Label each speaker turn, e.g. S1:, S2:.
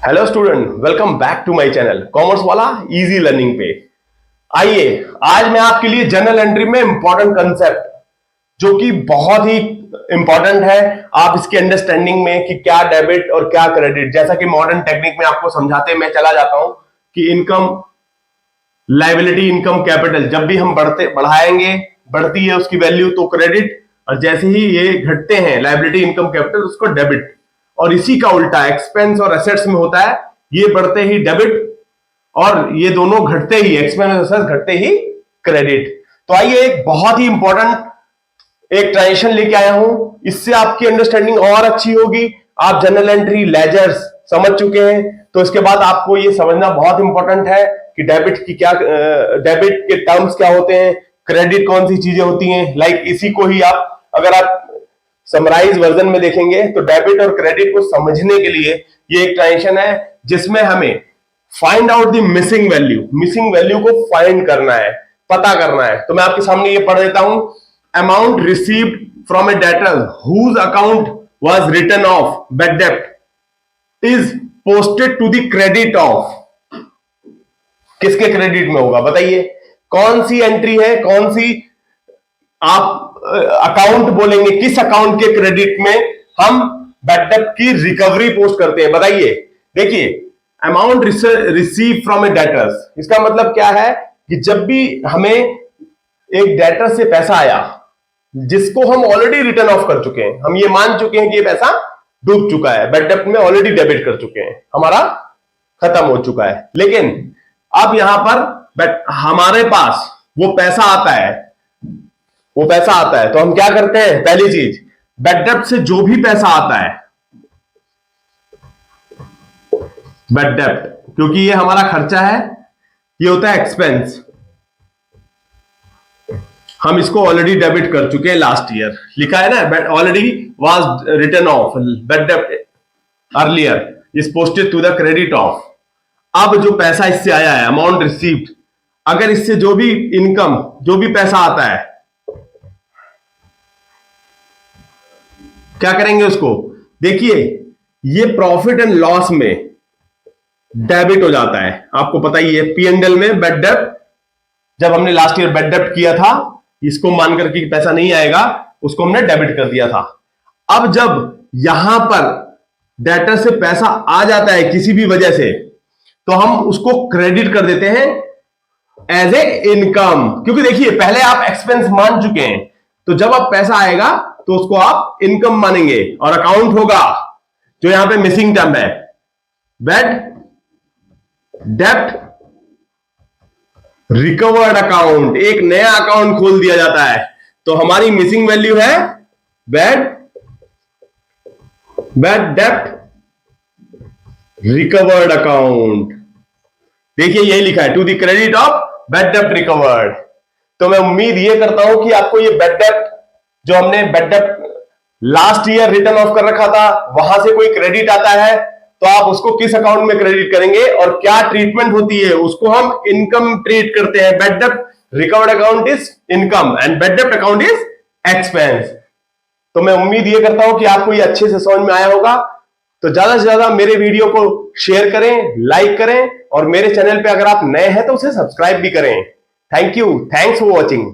S1: Hello student, welcome back to my channel commerce वाला easy learning पे। आइए आज मैं आपके लिए जर्नल एंट्री में इंपॉर्टेंट कंसेप्ट जो कि बहुत ही इंपॉर्टेंट है आप इसकी अंडरस्टैंडिंग में कि क्या डेबिट और क्या क्रेडिट, जैसा कि मॉडर्न टेक्निक में आपको समझाते मैं चला जाता हूं कि इनकम, लायबिलिटी, इनकम, कैपिटल जब भी हम बढ़ाएंगे, बढ़ती है उसकी वैल्यू तो क्रेडिट, और जैसे ही ये घटते हैं लायबिलिटी, इनकम, कैपिटल, उसको डेबिट। और इसी का उल्टा एक्सपेंस और एसेट्स में होता है, ये बढ़ते ही डेबिट और ये दोनों घटते ही, एक्सपेंस और एसेट्स घटते ही क्रेडिट। तो आइए एक बहुत ही इंपॉर्टेंट एक ट्रांजेक्शन लेके आया हूं, इससे आपकी अंडरस्टैंडिंग और अच्छी होगी। आप जनरल एंट्री, लेजर्स समझ चुके हैं, तो इसके बाद आपको ये समझना बहुत इंपॉर्टेंट है कि डेबिट की क्या, डेबिट के टर्म्स क्या होते हैं, क्रेडिट कौन सी चीजें होती हैं। लाइक इसी को ही आप अगर आप समराइज वर्जन में देखेंगे तो डेबिट और क्रेडिट को समझने के लिए ये एक ट्रांजेक्शन है जिसमें हमें find out the missing value को फाइंड करना है, पता करना है। तो मैं आपके सामने ये पढ़ देता हूं। Amount received from a debtor whose account was written off bad डेब्ट is posted to the credit of. किसके क्रेडिट में होगा बताइए? कौन सी एंट्री है, कौन सी आप अकाउंट बोलेंगे, किस अकाउंट के क्रेडिट में हम बैड डेब्ट की रिकवरी पोस्ट करते हैं बताइए? देखिए, amount receive from A debtors, इसका मतलब क्या है कि जब भी हमें एक डेटर से पैसा आया जिसको हम ऑलरेडी रिटर्न ऑफ कर चुके हैं, हम ये मान चुके हैं कि ये पैसा डूब चुका है, बैड डेब्ट में ऑलरेडी डेबिट कर चुके हैं, हमारा खत्म हो चुका है। लेकिन अब यहां पर हमारे पास वो पैसा आता है, तो हम क्या करते हैं? पहली चीज, बैड डेब्ट से जो भी पैसा आता है, बैड डेब्ट, क्योंकि ये हमारा खर्चा है, ये होता है एक्सपेंस, हम इसको ऑलरेडी डेबिट कर चुके हैं लास्ट ईयर, लिखा है ना, already was return off bad डेब्ट earlier is posted to the credit of. अब जो पैसा इससे आया है, अमाउंट रिसीव्ड, अगर इससे जो भी इनकम, जो भी पैसा आता है, क्या करेंगे उसको? देखिए, ये प्रॉफिट एंड लॉस में डेबिट हो जाता है, आपको पता ही है। P&L में बैड डेब्ट, जब हमने लास्ट ईयर बैड डेब्ट किया था, इसको मान करके पैसा नहीं आएगा, उसको हमने डेबिट कर दिया था। अब जब यहां पर डेटर से पैसा आ जाता है किसी भी वजह से, तो हम उसको क्रेडिट कर देते हैं एज ए इनकम, क्योंकि देखिए पहले आप एक्सपेंस मान चुके हैं, तो जब अब पैसा आएगा तो उसको आप इनकम मानेंगे और अकाउंट होगा जो यहां पे मिसिंग टर्म है, बैड डेब्ट रिकवर्ड अकाउंट, एक नया अकाउंट खोल दिया जाता है। तो हमारी मिसिंग वैल्यू है बैड डेब्ट रिकवर्ड अकाउंट। देखिए यही लिखा है, to the credit of bad डेब्ट रिकवर्ड। तो मैं उम्मीद ये करता हूं कि आपको ये बैड डेब्ट, जो हमने बैड डेब्ट लास्ट ईयर रिटर्न ऑफ कर रखा था, वहां से कोई क्रेडिट आता है तो आप उसको किस अकाउंट में क्रेडिट करेंगे और क्या ट्रीटमेंट होती है, उसको हम इनकम ट्रीट करते हैं। बैड डेब्ट recovered account is income and bad डेब्ट अकाउंट इज एक्सपेंस। तो मैं उम्मीद ये करता हूं कि आपको ये अच्छे से समझ में आया होगा। तो ज्यादा से ज्यादा मेरे वीडियो को शेयर करें, लाइक करें, और मेरे चैनल पे अगर आप नए हैं तो उसे सब्सक्राइब भी करें। Thank you, thanks for watching.